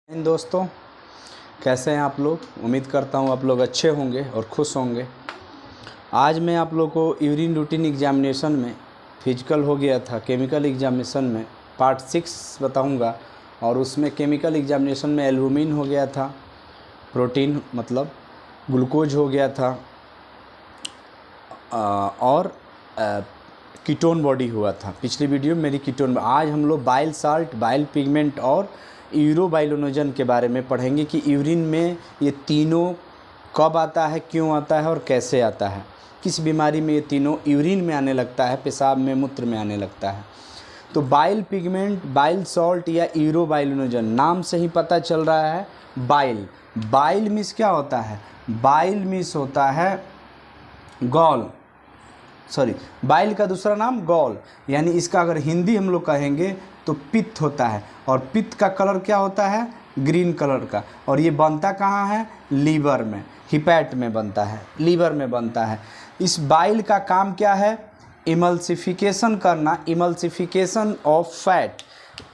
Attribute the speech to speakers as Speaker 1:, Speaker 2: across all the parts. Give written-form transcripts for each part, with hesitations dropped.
Speaker 1: इन दोस्तों, कैसे हैं आप लोग। उम्मीद करता हूँ आप लोग अच्छे होंगे और खुश होंगे। आज मैं आप लोग को यूरिन रूटीन एग्जामिनेशन में फिजिकल हो गया था, केमिकल एग्जामिनेशन में पार्ट 6 बताऊंगा। और उसमें केमिकल एग्जामिनेशन में एल्बुमिन हो गया था, प्रोटीन मतलब ग्लूकोज हो गया था, और कीटोन बॉडी हुआ था। पिछली वीडियो में मेरी कीटोन। आज हम लोग बाइल साल्ट, बाइल पिगमेंट और यूरोबाइलोनोजन के बारे में पढ़ेंगे कि यूरिन में ये तीनों कब आता है, क्यों आता है और कैसे आता है। किस बीमारी में ये तीनों यूरिन में आने लगता है, पेशाब में, मूत्र में आने लगता है। तो बाइल पिगमेंट, बाइल सॉल्ट या यूरोबाइलोनोजन, नाम से ही पता चल रहा है। बाइल, बाइल मीन्स क्या होता है? बाइल मीन्स होता है गॉल, बाइल का दूसरा नाम गॉल, यानी इसका अगर हिंदी हम लोग कहेंगे तो पित्त होता है। और पित्त का कलर क्या होता है? ग्रीन कलर का। और ये बनता कहाँ है? लीवर में, हिपैट में बनता है, लीवर में बनता है। इस बाइल का काम क्या है? इमल्सिफिकेशन करना, emulsification of fat,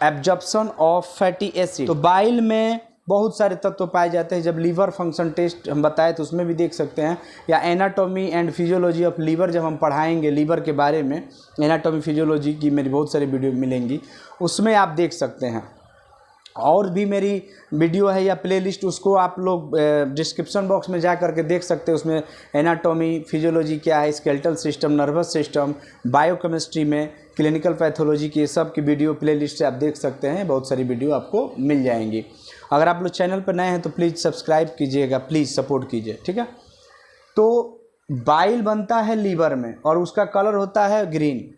Speaker 1: absorption of fatty acid. तो बाइल में बहुत सारे तत्व पाए जाते हैं। जब लीवर फंक्शन टेस्ट हम बताए तो उसमें भी देख सकते हैं, या anatomy and physiology of liver जब हम पढ़ाएंगे लीवर के बारे में, एनाटॉमी फिजियोलॉजी की मेरी बहुत सारी वीडियो मिलेंगी, उसमें आप देख सकते हैं। और भी मेरी वीडियो है या प्लेलिस्ट, उसको आप लोग डिस्क्रिप्शन बॉक्स में जा करके देख सकते हैं। उसमें एनाटॉमी फिजियोलॉजी क्या है, skeletal system, nervous system, biochemistry में, क्लिनिकल पैथोलॉजी की, सब की वीडियो प्लेलिस्ट से आप देख सकते हैं। बहुत सारी वीडियो आपको मिल जाएंगी। अगर आप लोग चैनल पर नए हैं तो प्लीज़ सब्सक्राइब कीजिएगा, प्लीज़ सपोर्ट कीजिए, ठीक है। तो बाइल बनता है लीवर में और उसका कलर होता है ग्रीन।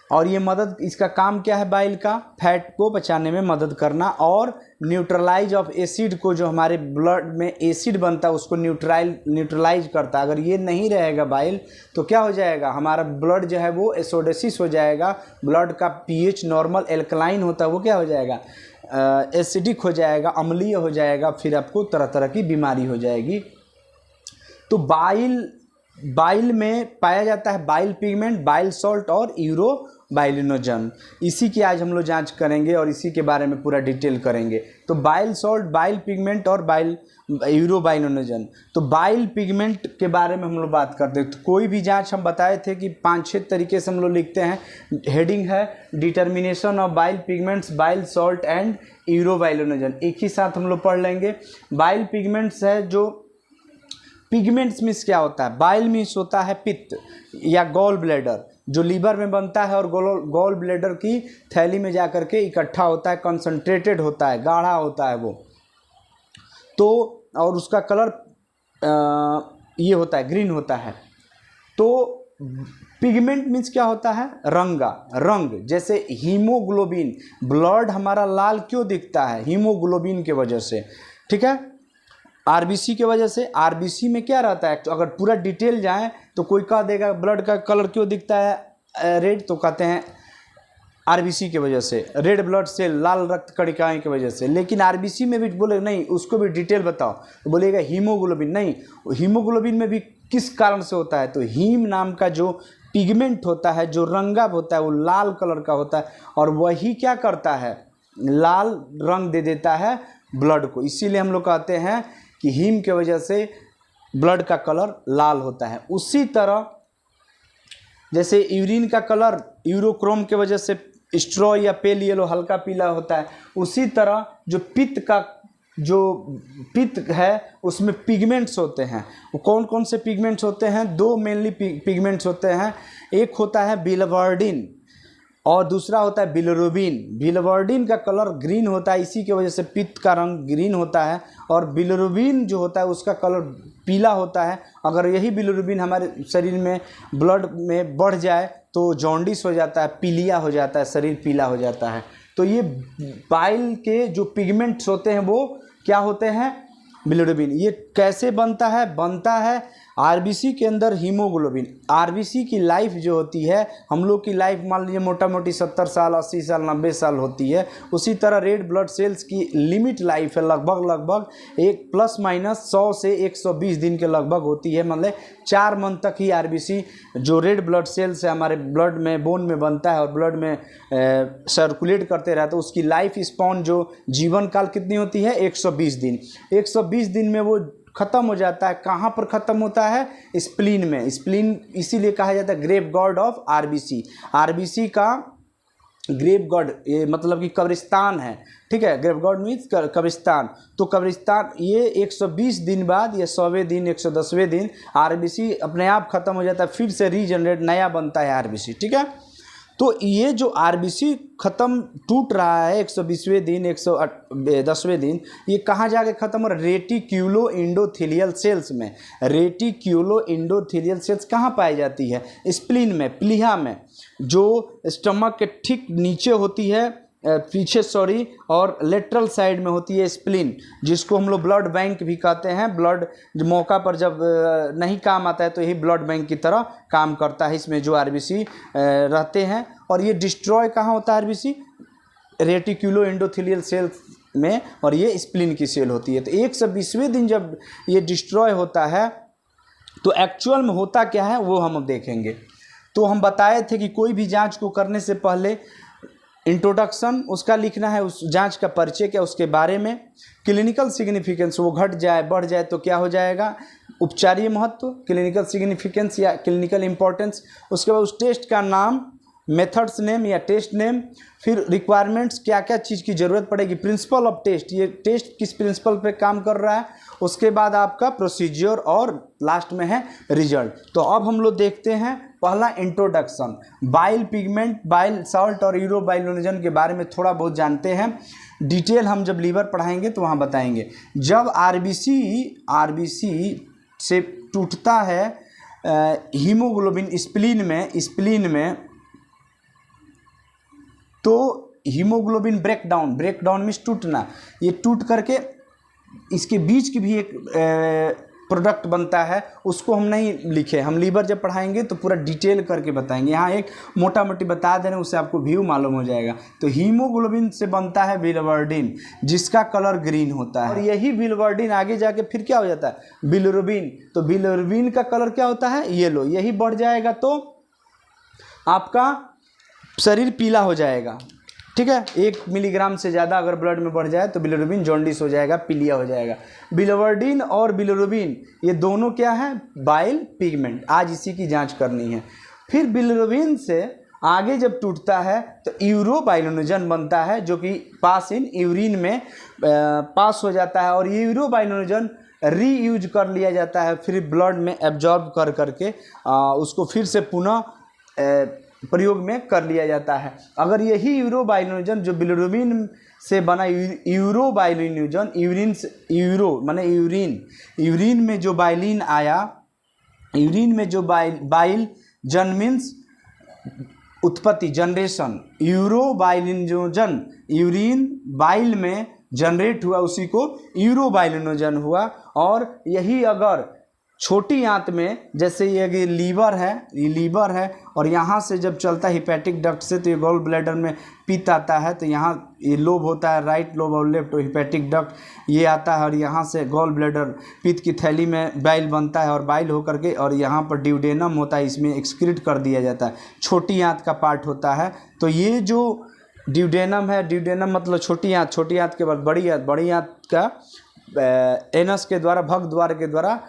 Speaker 1: और ये मदद, इसका काम क्या है बाइल का? फैट को बचाने में मदद करना और न्यूट्रलाइज ऑफ एसिड को, जो हमारे ब्लड में एसिड बनता है उसको न्यूट्रलाइज करता है। अगर ये नहीं रहेगा बाइल तो क्या हो जाएगा? हमारा ब्लड जो है वो एसिडोसिस हो जाएगा। ब्लड का पीएच नॉर्मल एल्कलाइन होता है, वो क्या हो जाएगा? एसिडिक हो जाएगा, अम्लीय हो जाएगा, फिर आपको तरह तरह की बीमारी हो जाएगी। तो बाइल में पाया जाता है बाइल पिगमेंट, बाइल सॉल्ट और यूरोबाइलोनोजन। इसी की आज हम लोग जांच करेंगे और इसी के बारे में पूरा डिटेल करेंगे। तो बाइल सॉल्ट, बाइल पिगमेंट और यूरोबाइलोनोजन। तो बाइल पिगमेंट के बारे में हम लोग बात करते हैं। तो कोई भी जांच हम बताए थे कि 5-6 तरीके से हम लोग लिखते हैं। हेडिंग है determination of bile pigments, bile salt and urobilinogen. एक ही साथ हम लोग पढ़ लेंगे। बाइल पिगमेंट्स है, जो पिगमेंट्स मीन्स क्या होता है? बाइल मीन्स होता है पित्त या गॉल ब्लैडर, जो लीवर में बनता है और गॉल ब्लैडर की थैली में जाकर के इकट्ठा होता है, कंसंट्रेटेड होता है, गाढ़ा होता है वो। तो और उसका कलर ये होता है, ग्रीन होता है। तो पिगमेंट मीन्स क्या होता है? रंग। जैसे हीमोग्लोबिन, ब्लड हमारा लाल क्यों दिखता है? हीमोग्लोबिन के वजह से, ठीक है। आरबीसी के वजह से। आरबीसी में क्या रहता है? अगर पूरा डिटेल जाए तो कोई कह देगा ब्लड का कलर क्यों दिखता है रेड, तो कहते हैं आरबीसी के वजह से, रेड ब्लड सेल, लाल रक्त कणिकाएं की वजह से। लेकिन आरबीसी में भी बोले नहीं, उसको भी डिटेल बताओ, तो बोलेगा हीमोग्लोबिन। नहीं, हीमोग्लोबिन में भी किस कारण से होता है? तो हीम नाम का जो पिगमेंट होता है, जो रंगा होता है, वो लाल कलर का होता है और वही क्या करता है? लाल रंग दे देता है ब्लड को। इसीलिए हम लोग कहते हैं कि हीम के वजह से ब्लड का कलर लाल होता है। उसी तरह जैसे यूरिन का कलर यूरोक्रोम के वजह से स्ट्रॉ या पेल येलो, हल्का पीला होता है, उसी तरह जो पित्त है उसमें पिगमेंट्स होते हैं। वो कौन कौन से पिगमेंट्स होते हैं? 2 मेनली पिगमेंट्स होते हैं। एक होता है बिलिवर्डिन और दूसरा होता है बिलिरुबिन। बिलिवर्डिन का कलर ग्रीन होता है, इसी की वजह से पित्त का रंग ग्रीन होता है। और बिलिरुबिन जो होता है उसका कलर पीला होता है। अगर यही बिलिरुबिन हमारे शरीर में, ब्लड में बढ़ जाए तो जॉन्डिस हो जाता है, पीलिया हो जाता है, शरीर पीला हो जाता है। तो ये बाइल के जो पिगमेंट्स होते हैं वो क्या होते हैं? बिलिरुबिन। ये कैसे बनता है? बनता है आरबीसी के अंदर हीमोग्लोबिन, आरबीसी की लाइफ जो होती है, हम लोग की लाइफ मान लीजिए मोटा मोटी 70 साल, 80 साल, 90 साल होती है, उसी तरह रेड ब्लड सेल्स की लिमिट लाइफ है लगभग एक प्लस माइनस 100 से 120 दिन के लगभग होती है। मतलब 4 मंथ तक ही आरबीसी जो रेड ब्लड सेल्स है हमारे ब्लड में, बोन में बनता है और ब्लड में सर्कुलेट करते रहता है, उसकी लाइफ स्पॉन जो जीवन काल कितनी होती है 120 दिन। 120 दिन में वो ख़त्म हो जाता है। कहाँ पर ख़त्म होता है? स्प्लीन में। स्प्लीन इसीलिए कहा जाता है graveyard of RBC. RBC का ग्रेव गॉड ये मतलब कि कब्रिस्तान है, ठीक है। ग्रेव गॉड मीन्स कब्रिस्तान। तो कब्रिस्तान ये 120 दिन बाद या 100वें दिन 110वें दिन आरबीसी अपने आप ख़त्म हो जाता है, फिर से रीजनरेट नया बनता है आरबीसी, ठीक है। तो ये जो आरबीसी ख़त्म टूट रहा है 120वें दिन 110वें दिन, ये कहाँ जाके ख़त्म हो रहा है? रेटिक्यूलो एंडोथेलियल सेल्स में। रेटिक्यूलो एंडोथेलियल सेल्स कहाँ पाई जाती है? स्प्लीन में, प्लीहा में, जो स्टमक के ठीक नीचे होती है, पीछे सॉरी, और लेटरल साइड में होती है स्प्लीन, जिसको हम लोग ब्लड बैंक भी कहते हैं। ब्लड मौका पर जब नहीं काम आता है तो यही ब्लड बैंक की तरह काम करता है, इसमें जो आरबीसी रहते हैं। और ये डिस्ट्रॉय कहाँ होता है आरबीसी? रेटिक्यूलो एंडोथेलियल सेल्स में, और ये स्प्लीन की सेल होती है। तो 120वें दिन जब ये डिस्ट्रॉय होता है तो एक्चुअल में होता क्या है वो हम अब देखेंगे। तो हम बताए थे कि कोई भी जांच को करने से पहले इंट्रोडक्शन उसका लिखना है, उस जांच का परिचय क्या उसके बारे में, क्लिनिकल सिग्निफिकेंस वो घट जाए बढ़ जाए तो क्या हो जाएगा, उपचारीय महत्व, क्लिनिकल सिग्निफिकेंस या क्लिनिकल इंपॉर्टेंस, उसके बाद उस टेस्ट का नाम, मेथड्स नेम या टेस्ट नेम, फिर रिक्वायरमेंट्स क्या क्या चीज़ की ज़रूरत पड़ेगी, प्रिंसिपल ऑफ टेस्ट, ये टेस्ट किस प्रिंसिपल पे काम कर रहा है, उसके बाद आपका प्रोसीजर और लास्ट में है रिजल्ट। तो अब हम लोग देखते हैं पहला introduction, bile pigment, bile salt और यूरोबाइलोनिजन के बारे में थोड़ा बहुत जानते हैं। डिटेल हम जब लीवर पढ़ाएंगे तो वहाँ बताएंगे। जब आरबीसी से टूटता है हीमोग्लोबिन स्प्लीन में तो हीमोग्लोबिन ब्रेकडाउन मीन्स टूटना, ये टूट करके इसके बीच की भी एक प्रोडक्ट बनता है, उसको हम नहीं लिखे, हम लीवर जब पढ़ाएंगे तो पूरा डिटेल करके बताएंगे। यहाँ एक मोटा मोटी बता दे रहे हैं, उससे आपको व्यू मालूम हो जाएगा। तो हीमोग्लोबिन से बनता है बिलिवर्डिन, जिसका कलर ग्रीन होता है, और यही बिलिवर्डिन आगे जाके फिर क्या हो जाता है बिलिरुबिन। तो बिलिरुबिन का कलर क्या होता है येलो, यही बढ़ जाएगा तो आपका शरीर पीला हो जाएगा, ठीक है। 1 मिलीग्राम से ज़्यादा अगर ब्लड में बढ़ जाए तो बिलिरुबिन जॉन्डिस हो जाएगा, पीलिया हो जाएगा। बिलिवर्डिन और बिलिरुबिन ये दोनों क्या है? Bile pigment. आज इसी की जांच करनी है। फिर बिलिरुबिन से आगे जब टूटता है तो यूरोबाइलोनिजन बनता है, जो कि पास इन यूरिन में पास हो जाता है, और ये यूरोबाइलोनिजन रीयूज कर लिया जाता है, फिर ब्लड में एब्जॉर्ब कर करके उसको फिर से पुनः प्रयोग में कर लिया जाता है। अगर यही यूरोबाइलोनिजन जो बिलिरुबिन से बना यूरोबाइलोनिजन, यूरिन से माने यूरिन में जो बाइलिन आया, यूरिन में जो बाइल जन मीन्स उत्पत्ति, जनरेशन, यूरोबाइलोनिजन यूरिन बाइल में जनरेट हुआ, उसी को यूरोबाइलोनिजन हुआ। और यही अगर छोटी आंत में, जैसे ये लीवर है और यहाँ से जब चलता है हिपैटिक डक्ट से तो ये गॉल ब्लैडर में पित्त आता है, तो यहाँ ये लोब होता है, राइट लोब और लेफ्ट हिपैटिक डक्ट ये आता है, और यहाँ से गॉल ब्लैडर पित्त की थैली में बाइल बनता है, और बाइल होकर के और यहाँ पर ड्यूडेनम होता है, इसमें एक्सक्रीट कर दिया जाता है, छोटी आंत का पार्ट होता है। तो ये जो ड्यूडेनम है, ड्यूडेनम मतलब छोटी आंत के बाद बड़ी आंत का एनस के द्वारा, भग द्वार के द्वारा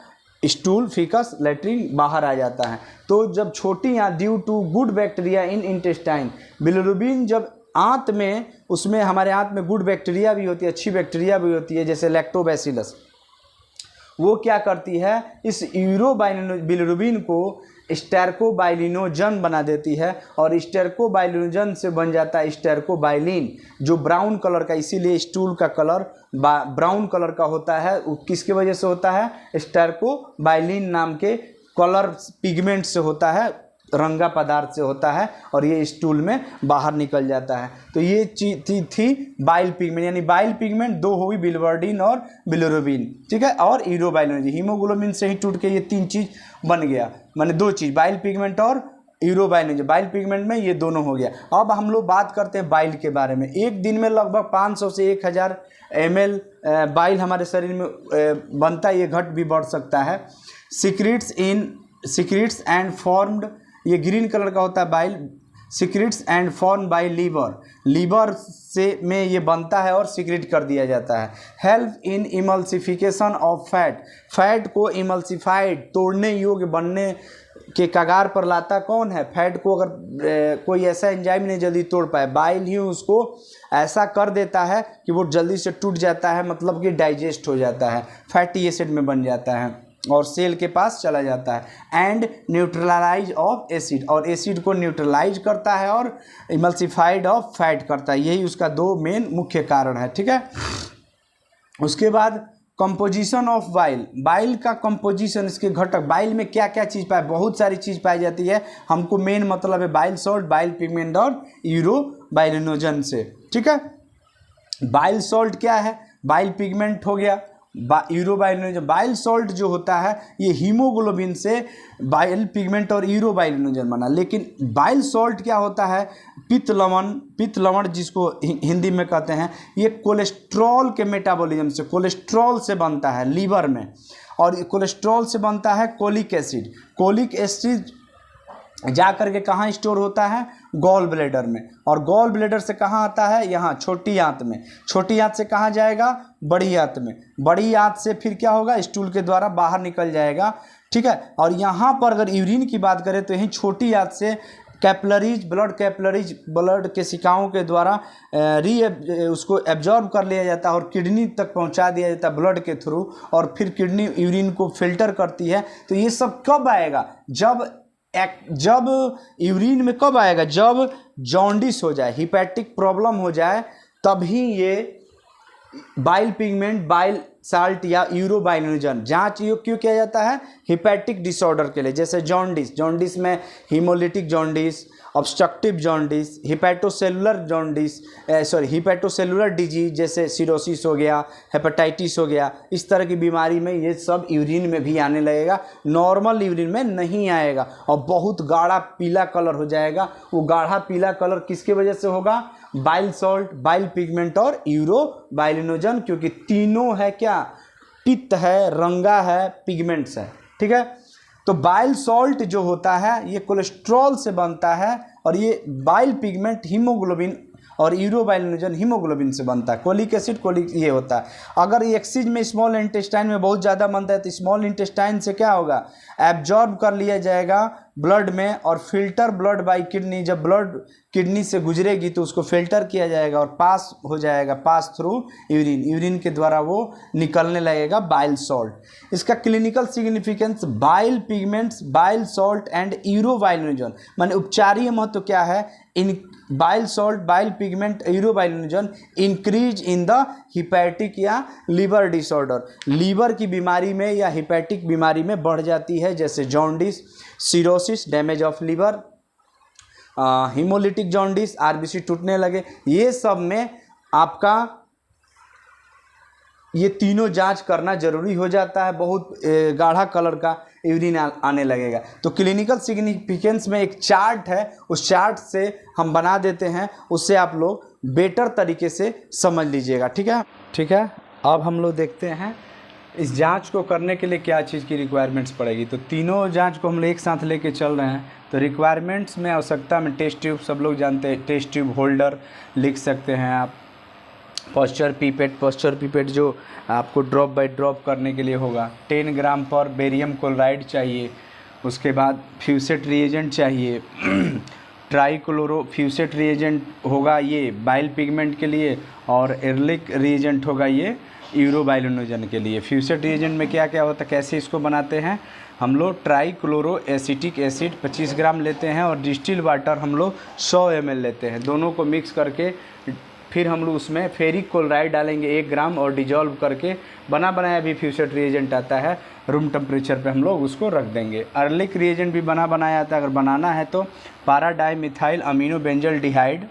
Speaker 1: स्टूल, फीकस, लेट्रिन बाहर आ जाता है। तो जब छोटी आंत, due to good bacteria in intestine, bilirubin जब आंत में, उसमें हमारे आंत में गुड बैक्टीरिया भी होती है, अच्छी बैक्टीरिया भी होती है, जैसे लैक्टोबैसिलस, वो क्या करती है इस बिलिरुबिन को स्टेरकोबाइलिनोजन बना देती है, और स्टेरकोबाइलिनोजन से बन जाता है स्टेरकोबाइलिन, जो ब्राउन कलर का, इसीलिए स्टूल का कलर ब्राउन कलर का होता है। किसकी वजह से होता है? स्टेरकोबाइलिन नाम के कलर पिगमेंट से होता है रंगा पदार्थ से होता है और ये स्टूल में बाहर निकल जाता है। तो ये चीज थी बाइल पिगमेंट, यानी बाइल पिगमेंट दो होगी, बिलिरुबिन और बिलिरुबिन, ठीक है, और यूरोबाइलिनोजन। हीमोग्लोबिन से ही टूट के ये तीन चीज बन गया, माने दो चीज, बाइल पिगमेंट और यूरोबाइलिनोजन। बाइल पिगमेंट में ये दोनों हो गया। अब हम लोग बात करते हैं बाइल के बारे में। एक दिन में लगभग 500 से 1000 ml बाइल हमारे शरीर में बनता है, ये घट भी बढ़ सकता है। सिक्रीट्स एंड फॉर्म्ड, ये ग्रीन कलर का होता है bile, secretes and form by liver से में ये बनता है और सिक्रीट कर दिया जाता है। Help in emulsification of fat को इमल्सिफाइड, तोड़ने योग्य बनने के कगार पर लाता कौन है? फैट को अगर कोई ऐसा एंजाइम नहीं जल्दी तोड़ पाए, बाइल ही उसको ऐसा कर देता है कि वो जल्दी से टूट जाता है, मतलब कि डाइजेस्ट हो जाता है, फैटी एसिड में बन जाता है और सेल के पास चला जाता है। एंड न्यूट्रलाइज ऑफ एसिड, और एसिड को न्यूट्रलाइज करता है और इमल्सिफाइड ऑफ फैट करता है। यही उसका दो मेन मुख्य कारण है, ठीक है। उसके बाद कंपोजिशन ऑफ बाइल का कंपोजिशन, इसके घटक, बाइल में क्या क्या चीज़ पाए, बहुत सारी चीज़ पाई जाती है। हमको मेन मतलब है बाइल सॉल्ट, बाइल पिगमेंट और यूरोबाइलिनोजन से, ठीक है। बाइल सॉल्ट क्या है? बाइल पिगमेंट हो गया, यूरोबाइलिनोजन। बाइल सॉल्ट जो होता है ये हीमोग्लोबिन से बाइल पिगमेंट और यूरोबाइलिनोजन बना। लेकिन बाइल सॉल्ट क्या होता है? पित्त लवण जिसको हिंदी में कहते हैं, ये कोलेस्ट्रॉल के मेटाबॉलिज्म से, कोलेस्ट्रॉल से बनता है लीवर में, और कोलेस्ट्रॉल से बनता है कोलिक एसिड। कोलिक एसिड जा करके कहाँ स्टोर होता है? गॉल ब्लैडर में, और गॉल ब्लैडर से कहाँ आता है? यहाँ छोटी आंत में। छोटी आंत से कहाँ जाएगा? बड़ी आंत में। बड़ी आंत से फिर क्या होगा? स्टूल के द्वारा बाहर निकल जाएगा, ठीक है। और यहाँ पर अगर यूरिन की बात करें तो यहीं छोटी आंत से कैपिलरीज ब्लड के शिकाओं के द्वारा उसको एब्जॉर्ब कर लिया जाता है और किडनी तक पहुंचा दिया जाता है ब्लड के थ्रू, और फिर किडनी यूरिन को फिल्टर करती है। तो ये सब कब आएगा? जब यूरिन में कब आएगा? जब जॉन्डिस हो जाए, हिपैटिक प्रॉब्लम हो जाए, तभी ये बाइल पिगमेंट, बाइल साल्ट या यूरोबाइलिनोजन जांच क्यों किया जाता है? हिपैटिक डिसऑर्डर के लिए, जैसे जॉन्डिस में haemolytic jaundice, obstructive jaundice, hepatocellular disease जैसे सिरोसिस हो गया, हेपेटाइटिस हो गया, इस तरह की बीमारी में ये सब यूरिन में भी आने लगेगा। नॉर्मल यूरिन में नहीं आएगा और बहुत गाढ़ा पीला कलर हो जाएगा। वो गाढ़ा पीला कलर किसकी वजह से होगा? बाइल सॉल्ट, बाइल पिगमेंट और यूरोबाइलिनोजन, क्योंकि तीनों है क्या? पित्त है, रंगा है, पिगमेंट्स है, ठीक है। तो बाइल सॉल्ट जो होता है ये कोलेस्ट्रॉल से बनता है, और ये बाइल पिगमेंट हीमोग्लोबिन और यूरोबाइलिनोजन हीमोग्लोबिन से बनता है। कोलिक एसिड ये होता है। अगर ये एक्सिज में स्मॉल इंटेस्टाइन में बहुत ज़्यादा बनता है तो स्मॉल इंटेस्टाइन से क्या होगा? एब्जॉर्ब कर लिया जाएगा ब्लड में और फिल्टर ब्लड बाय किडनी। जब ब्लड किडनी से गुजरेगी तो उसको फिल्टर किया जाएगा और पास हो जाएगा, पास थ्रू यूरिन के द्वारा वो निकलने लगेगा बाइल सॉल्ट। इसका clinical significance, bile pigments, bile salt and urobilinogen, माने उपचारीय महत्व क्या है? In bile salt, bile pigment, urobilinogen increase in the hepatic या लीवर डिसऑर्डर, लीवर की बीमारी में या हिपैटिक बीमारी में बढ़ जाती है, जैसे jaundice, cirrhosis, damage of liver, haemolytic jaundice, RBC टूटने लगे। ये सब में आपका ये तीनों जांच करना जरूरी हो जाता है। बहुत गाढ़ा कलर का यूरिन आने लगेगा। तो क्लिनिकल सिग्निफिकेंस में एक चार्ट है, उस चार्ट से हम बना देते हैं, उससे आप लोग बेटर तरीके से समझ लीजिएगा, ठीक है। ठीक है, अब हम लोग देखते हैं इस जांच को करने के लिए क्या चीज़ की रिक्वायरमेंट्स पड़ेगी। तो तीनों जांच को हम लोग एक साथ लेके चल रहे हैं। तो रिक्वायरमेंट्स में आवश्यकता में टेस्ट ट्यूब, सब लोग जानते हैं, टेस्ट ट्यूब होल्डर लिख सकते हैं आप। पॉस्चर पीपेट जो आपको ड्रॉप बाय ड्रॉप करने के लिए होगा। 10 ग्राम पर बेरियम क्लोराइड चाहिए। उसके बाद फ्यूसेट रिएजेंट चाहिए। ट्राईक्लोरो फ्यूसेट रिएजेंट होगा ये बाइल पिगमेंट के लिए, और एर्लिक रिएजेंट होगा ये यूरोबाइलिनोजन के लिए। फ्यूसेट रिएजेंट में क्या क्या होता है, कैसे इसको बनाते हैं हम लोग? ट्राईक्लोरो एसिटिक एसिड 25 ग्राम लेते हैं और डिस्टिल वाटर हम लोग 100 ml लेते हैं। दोनों को मिक्स करके फिर हम लोग उसमें फेरिक क्लोराइड डालेंगे 1 ग्राम और डिजॉल्व करके बना बनाया भी फ्यूसेट रिएजेंट आता है, रूम टेम्परेचर पे हम लोग उसको रख देंगे। अर्लिक रिएजेंट भी बना बनाया आता है, अगर बनाना है तो पारा डाइमिथाइल अमीनो बेंजल डिहाइड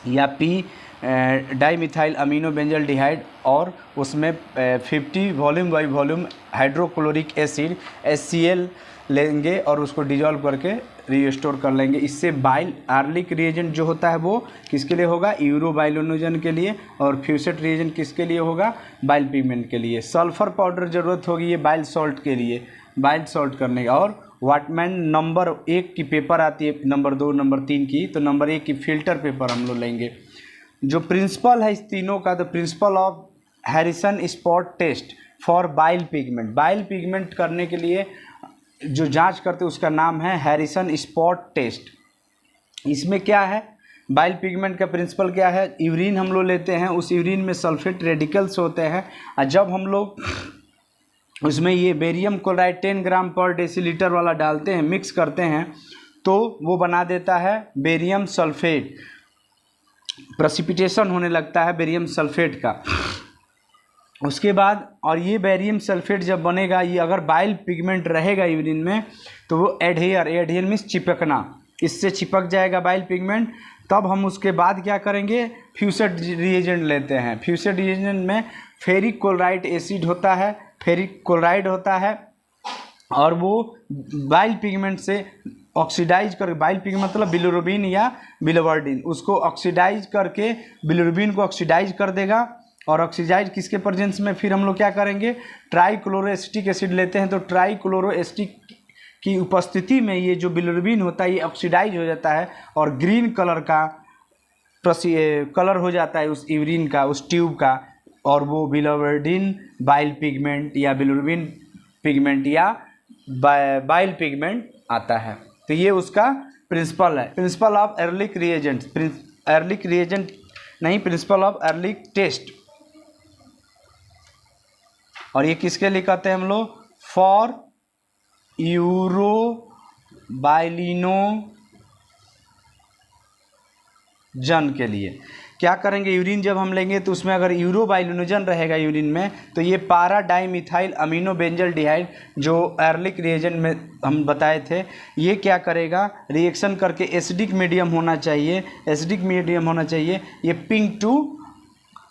Speaker 1: या पी डाइमिथाइल अमीनो बेंजल डिहाइड और उसमें 50 volume by volume hydrochloric acid HCl लेंगे और उसको डिजॉल्व करके रीस्टोर कर लेंगे। इससे बाइल आर्लिक रिएजेंट जो होता है वो किसके लिए होगा, यूरो बाइलोनोजन के लिए, और फ्यूसेट रिएजेंट किसके लिए होगा, बाइल पिगमेंट के लिए। सल्फर पाउडर ज़रूरत होगी ये बाइल सॉल्ट के लिए, बाइल सॉल्ट करने का। और वाटमैन नंबर 1 की पेपर आती है, नंबर 2 नंबर 3 की, तो नंबर 1 की फ़िल्टर पेपर हम लोग लेंगे। जो प्रिंसिपल है इस तीनों का, the principle of Harrison spot test for bile pigment, bile pigment करने के लिए जो जांच करते हैं उसका नाम है हैरिसन स्पॉट टेस्ट। इसमें क्या है, बाइल पिगमेंट का प्रिंसिपल क्या है, यूरिन हम लोग लेते हैं, उस यूरिन में सल्फेट रेडिकल्स होते हैं, और जब हम लोग उसमें ये बेरियम क्लोराइड 10 ग्राम पर डेसीलीटर वाला डालते हैं, मिक्स करते हैं, तो वो बना देता है बेरियम सल्फेट, प्रेसिपिटेशन होने लगता है बेरियम सल्फेट का। उसके बाद और ये बेरियम सल्फेट जब बनेगा, ये अगर बाइल पिगमेंट रहेगा यूरिन में तो वो एडहेयर मीन्स चिपकना, इससे चिपक जाएगा बाइल पिगमेंट। तब हम उसके बाद क्या करेंगे, फ्यूसेट रिएजेंट लेते हैं। फ्यूसेट रिएजेंट में फेरिक क्लोराइड एसिड होता है, फेरिक क्लोराइड होता है, और वो बाइल पिगमेंट से ऑक्सीडाइज करके, बाइल पिगमेंट मतलब बिलिरुबिन या बिलिवर्डिन, उसको ऑक्सीडाइज करके बिलिरुबिन को ऑक्सीडाइज कर देगा। और ऑक्सीडाइज किसके प्रेजेंस में फिर हम लोग क्या करेंगे, ट्राईक्लोरोएसिटिक एसिड लेते हैं, तो ट्राईक्लोरोएसिटिक की उपस्थिति में ये जो बिलिरुबिन होता है ये ऑक्सीडाइज हो जाता है और ग्रीन कलर का कलर हो जाता है उस यूरिन का, उस ट्यूब का, और वो बिलिवर्डिन बाइल पिगमेंट या बिलिरुबिन पिगमेंट या बाइल पिगमेंट आता है। तो ये उसका प्रिंसिपल है, principle of Ehrlich reagent, Ehrlich reagent नहीं, प्रिंसिपल ऑफ अर्लिक टेस्ट। और ये किसके लिए कहते हैं हम लोग, फॉर यूरो बाइलिनोजन के लिए। क्या करेंगे, यूरिन जब हम लेंगे तो उसमें अगर यूरो बाइलिनोजन रहेगा यूरिन में, तो ये पारा डाइमिथाइल अमीनो बेंजल डिहाइड जो अर्लिक रिएजेंट में हम बताए थे, ये क्या करेगा, रिएक्शन करके एसिडिक मीडियम होना चाहिए, एसिडिक मीडियम होना चाहिए, ये पिंक टू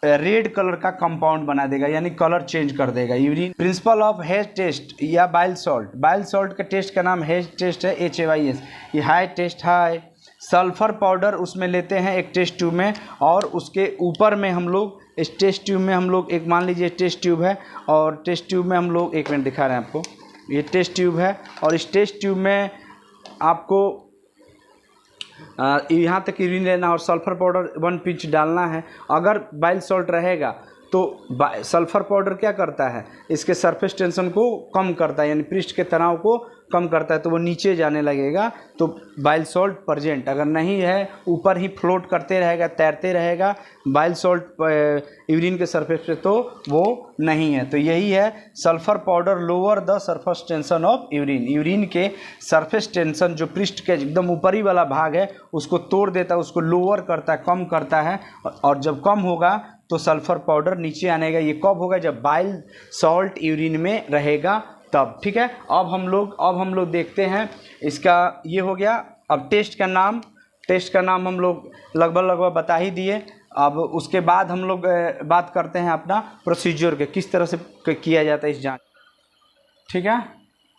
Speaker 1: रेड कलर का कंपाउंड बना देगा, यानी कलर चेंज कर देगा urine. Principle of Hay's test या बाइल सॉल्ट, बाइल सॉल्ट का टेस्ट का नाम हेज टेस्ट है, HAYS, ये Hay test Hay. Sulphur powder उसमें लेते हैं एक टेस्ट ट्यूब में, और उसके ऊपर में हम लोग इस टेस्ट ट्यूब में हम लोग एक, मान लीजिए टेस्ट ट्यूब है, और टेस्ट ट्यूब में हम लोग, एक मिनट दिखा रहे हैं आपको, ये टेस्ट ट्यूब है, और इस टेस्ट ट्यूब में आपको यहाँ तक यूरिन लेना और सल्फर पाउडर 1 पिंच डालना है। अगर बाइल सॉल्ट रहेगा तो सल्फर पाउडर क्या करता है, इसके सरफेस टेंशन को कम करता है, यानी पृष्ठ के तनाव को कम करता है, तो वो नीचे जाने लगेगा, तो बाइल सॉल्ट प्रेजेंट। अगर नहीं है, ऊपर ही फ्लोट करते रहेगा, तैरते रहेगा बाइल सॉल्ट यूरिन के सरफेस पे, तो वो नहीं है। तो यही है, sulphur powder lower the surface tension of urine, urine के सरफेस टेंशन जो पृष्ठ के एकदम ऊपरी वाला भाग है उसको तोड़ देता है, उसको लोअर करता है, कम करता है, और जब कम होगा तो सल्फर पाउडर नीचे आने का। ये कब होगा, जब बाइल सॉल्ट यूरिन में रहेगा तब, ठीक है। अब हम लोग देखते हैं, इसका ये हो गया। अब टेस्ट का नाम हम लोग लगभग बता ही दिए। अब उसके बाद हम लोग बात करते हैं अपना प्रोसीजर के, किस तरह से किया जाता है इस जांच, ठीक है।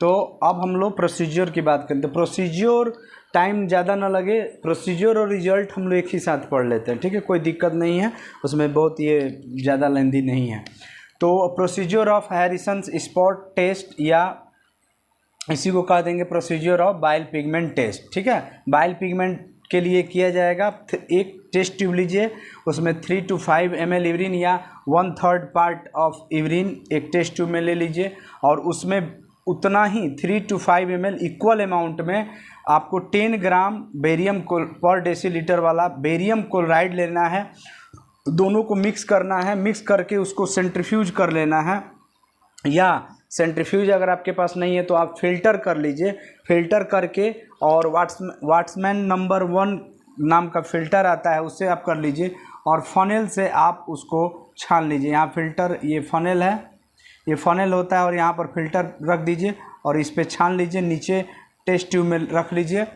Speaker 1: तो अब हम लोग प्रोसीजर की बात करते हैं। प्रोसीजर टाइम ज़्यादा ना लगे, प्रोसीजर और रिजल्ट हम लोग एक ही साथ पढ़ लेते हैं, ठीक है, कोई दिक्कत नहीं है उसमें, बहुत ये ज़्यादा लेंदी नहीं है। तो procedure of Harrison spot test, या इसी को कह देंगे procedure of bile pigment test, ठीक है। बाइल पिगमेंट के लिए किया जाएगा, एक टेस्ट ट्यूब लीजिए, उसमें 3 to 5 ml यूरिन या 1/3 पार्ट ऑफ यूरिन एक टेस्ट ट्यूब में ले लीजिए, और उसमें उतना ही 3 to 5 ml इक्वल अमाउंट में आपको 10 ग्राम बेरियम पर डेसीलीटर वाला बेरियम क्लोराइड लेना है, दोनों को मिक्स करना है, मिक्स करके उसको सेंट्रीफ्यूज कर लेना है, या सेंट्रीफ्यूज अगर आपके पास नहीं है तो आप फिल्टर कर लीजिए, फिल्टर करके, और वाट्समैन नंबर 1 नाम का फ़िल्टर आता है उससे आप कर लीजिए, और फनेल से आप उसको छान लीजिए। यहाँ फ़िल्टर, ये फनेल है, ये फनेल होता है और यहाँ पर फ़िल्टर रख दीजिए और इस पर छान लीजिए, नीचे टेस्ट ट्यूब में रख लीजिए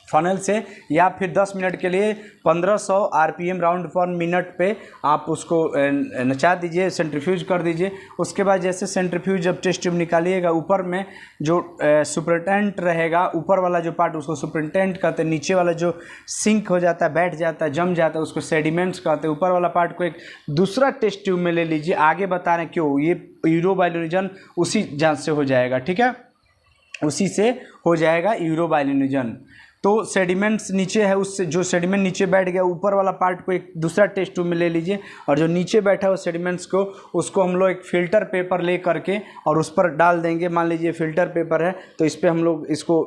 Speaker 1: फनेल से, या फिर 10 मिनट के लिए 1500 आरपीएम राउंड पर मिनट पे आप उसको नचा दीजिए, सेंट्रीफ्यूज कर दीजिए। उसके बाद जैसे सेंट्रीफ्यूज जब टेस्ट ट्यूब निकालिएगा, ऊपर में जो सुपरटेंट रहेगा, ऊपर वाला जो पार्ट उसको सुपरटेंट कहते हैं, नीचे वाला जो सिंक हो जाता है, बैठ जाता है, जम जाता है, उसको सेडिमेंट्स कहते हैं। ऊपर वाला पार्ट को एक दूसरा टेस्ट ट्यूब में ले लीजिए। आगे बता रहे हैं क्यों, ये यूरोबायोलुमिनेशन उसी जांच से हो जाएगा, ठीक है, उसी से हो जाएगा यूरोबायोलुमिनेशन। तो सेडिमेंट्स नीचे है, उससे जो सेडिमेंट नीचे बैठ गया, ऊपर वाला पार्ट को एक दूसरा टेस्ट ट्यूब में ले लीजिए और जो नीचे बैठा है उस सेडिमेंट्स को, उसको हम लोग एक फ़िल्टर पेपर ले करके और उस पर डाल देंगे। मान लीजिए फ़िल्टर पेपर है तो इस पर हम लोग इसको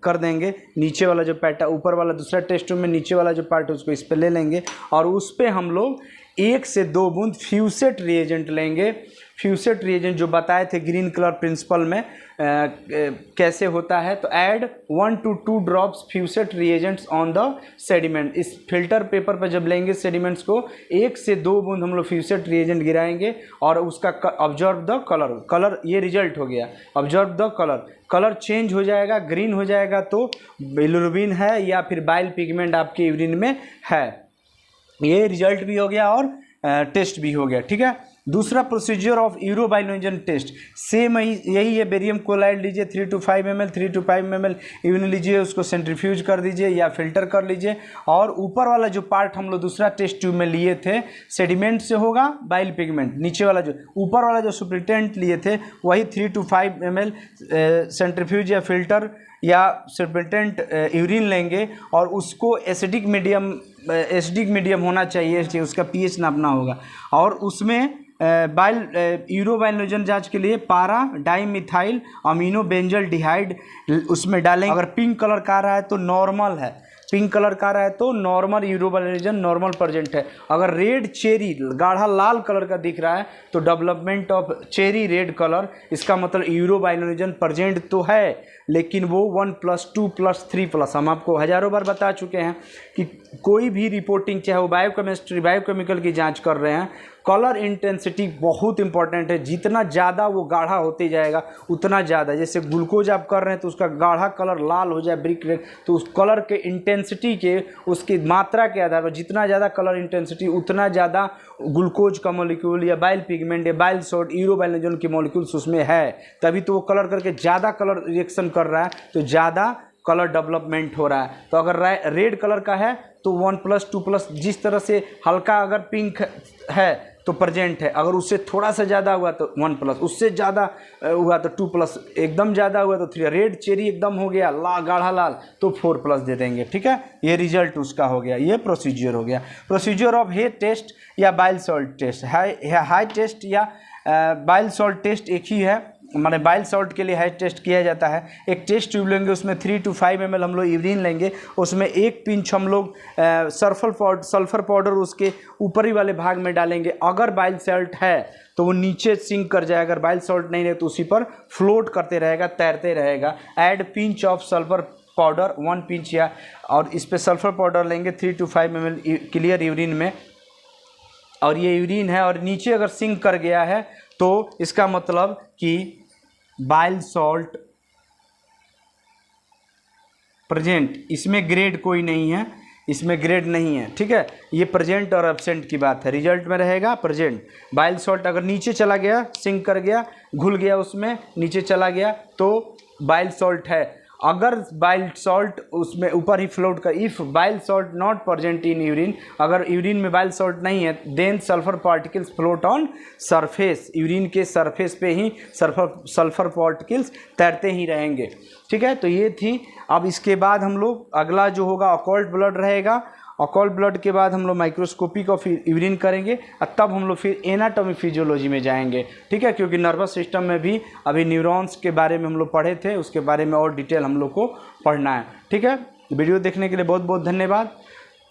Speaker 1: कर देंगे, नीचे वाला जो पैटा, ऊपर वाला दूसरा टेस्ट ट्यूब में नीचे वाला जो पार्ट है उसको इस पर ले लेंगे और उस पर हम लोग 1 से 2 बूंद फ्यूसेट रिएजेंट लेंगे। फ्यूसेट रिएजेंट जो बताए थे ग्रीन कलर प्रिंसिपल में कैसे होता है, तो add 1 to 2 drops Fouchet's reagents on the sediment. इस फिल्टर पेपर पर जब लेंगे सेडिमेंट्स को, 1 से 2 बूंद हम लोग फ्यूसेट रिएजेंट गिराएंगे और उसका ऑब्जर्व द कलर, ये रिजल्ट हो गया। ऑब्जर्व द कलर चेंज हो जाएगा, ग्रीन हो जाएगा तो बिलिरुबिन है या फिर बाइल पिगमेंट आपके यूरिन में है। ये रिजल्ट भी हो गया और टेस्ट भी हो गया, ठीक है। दूसरा प्रोसीजर ऑफ यूरोबायोलुमिनेशन टेस्ट सेम यही है। बेरियम क्लोराइड लीजिए 3 to 5 ml, 3 to 5 ml urine लीजिए, उसको सेंट्रीफ्यूज कर दीजिए या फिल्टर कर लीजिए और ऊपर वाला जो पार्ट हम लोग दूसरा टेस्ट ट्यूब में लिए थे सेडिमेंट से होगा बाइल पिगमेंट, नीचे वाला जो ऊपर वाला जो सुपरटेंट लिए थे वही 3 to 5 ml सेंट्रीफ्यूज या फिल्टर या सुपरटेंट यूरिन लेंगे और उसको एसिडिक मीडियम होना चाहिए, उसका पीएच नापना होगा और उसमें यूरोबायोलुमिनेशन जांच के लिए पारा डाइमिथाइल अमीनो बेंजल डिहाइड उसमें डालेंगे। अगर पिंक कलर का आ रहा है तो नॉर्मल है, पिंक कलर का रहा है तो नॉर्मल यूरोबायोलुमिनेशन नॉर्मल प्रेजेंट है। अगर रेड चेरी गाढ़ा लाल कलर का दिख रहा है तो development of cherry red colour, इसका मतलब यूरोबायोलुमिनेशन प्रेजेंट तो है लेकिन वो 1+, 2+, 3+। हम आपको हज़ारों बार बता चुके हैं कि कोई भी रिपोर्टिंग, चाहे वो बायोकेमिस्ट्री बायोकेमिकल की जांच कर रहे हैं, कलर इंटेंसिटी बहुत इंपॉर्टेंट है। जितना ज़्यादा वो गाढ़ा होते जाएगा उतना ज़्यादा, जैसे ग्लूकोज आप कर रहे हैं तो उसका गाढ़ा कलर लाल हो जाए ब्रिक रेड, तो उस कलर के इंटेंसिटी के, उसकी मात्रा के आधार पर जितना ज़्यादा कलर इंटेंसिटी उतना ज़्यादा ग्लूकोज का मॉलिक्यूल या बाइल पिगमेंट या बाइल सॉल्ट यूरोबायोलुमिनेशन की मॉलिक्यूल्स उसमें है, तभी तो वो कलर करके ज़्यादा कलर रिएक्शन कर रहा है तो ज़्यादा कलर डेवलपमेंट हो रहा है। तो अगर रेड कलर का है तो 1+, 2+, जिस तरह से हल्का अगर पिंक है तो प्रेजेंट है, अगर उससे थोड़ा सा ज़्यादा हुआ तो 1+, उससे ज़्यादा हुआ तो 2+, एकदम ज़्यादा हुआ तो 3, रेड चेरी एकदम हो गया गाढ़ा लाल तो 4+ दे देंगे, ठीक है। ये रिजल्ट उसका हो गया, ये प्रोसीजर हो गया। प्रोसीजर ऑफ हेड टेस्ट या bile salt test, Hay test या बाइल सॉल्ट टेस्ट एक ही है, माने बाइल सॉल्ट के लिए हाई टेस्ट किया जाता है। एक टेस्ट ट्यूब लेंगे, उसमें 3 to 5 ml हम लोग यूरिन लेंगे, उसमें 1 पिंच हम लोग सल्फर पाउडर उसके ऊपरी वाले भाग में डालेंगे। अगर बाइल सॉल्ट है तो वो नीचे सिंक कर जाएगा, अगर बाइल सॉल्ट नहीं है तो उसी पर फ्लोट करते रहेगा, तैरते रहेगा। Add pinch of sulphur powder 1 pinch या, और इस पर सल्फर पाउडर लेंगे 3 to 5 ml क्लियर यूरिन में, और ये यूरिन है और नीचे अगर सिंक कर गया है तो इसका मतलब कि बाइल सॉल्ट प्रेजेंट, इसमें ग्रेड कोई नहीं है, इसमें ग्रेड नहीं है, ठीक है। ये प्रेजेंट और एब्सेंट की बात है, रिजल्ट में रहेगा प्रेजेंट। बाइल सॉल्ट अगर नीचे चला गया, सिंक कर गया, घुल गया, उसमें नीचे चला गया तो बाइल सॉल्ट है। अगर बाइल सॉल्ट उसमें ऊपर ही फ्लोट कर, if bile salt not present in urine, अगर यूरिन में बाइल सॉल्ट नहीं है, then sulphur particles float on surface, urine के सरफेस पे ही सल्फर पार्टिकल्स तैरते ही रहेंगे, ठीक है। तो ये थी। अब इसके बाद हम लोग अगला जो होगा ऑकल्ट ब्लड रहेगा। ऑकल्ट ब्लड के बाद हम लोग माइक्रोस्कोपिक ऑफ यूरिन करेंगे और तब हम लोग फिर एनाटॉमी फिजियोलॉजी में जाएंगे, ठीक है, क्योंकि नर्वस सिस्टम में भी अभी न्यूरॉन्स के बारे में हम लोग पढ़े थे, उसके बारे में और डिटेल हम लोग को पढ़ना है, ठीक है। वीडियो देखने के लिए बहुत बहुत धन्यवाद।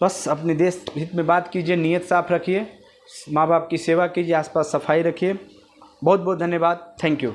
Speaker 1: बस अपने देश हित में बात कीजिए, नीयत साफ रखिए, माँ बाप की सेवा कीजिए, आसपास सफाई रखिए। बहुत बहुत धन्यवाद, थैंक यू।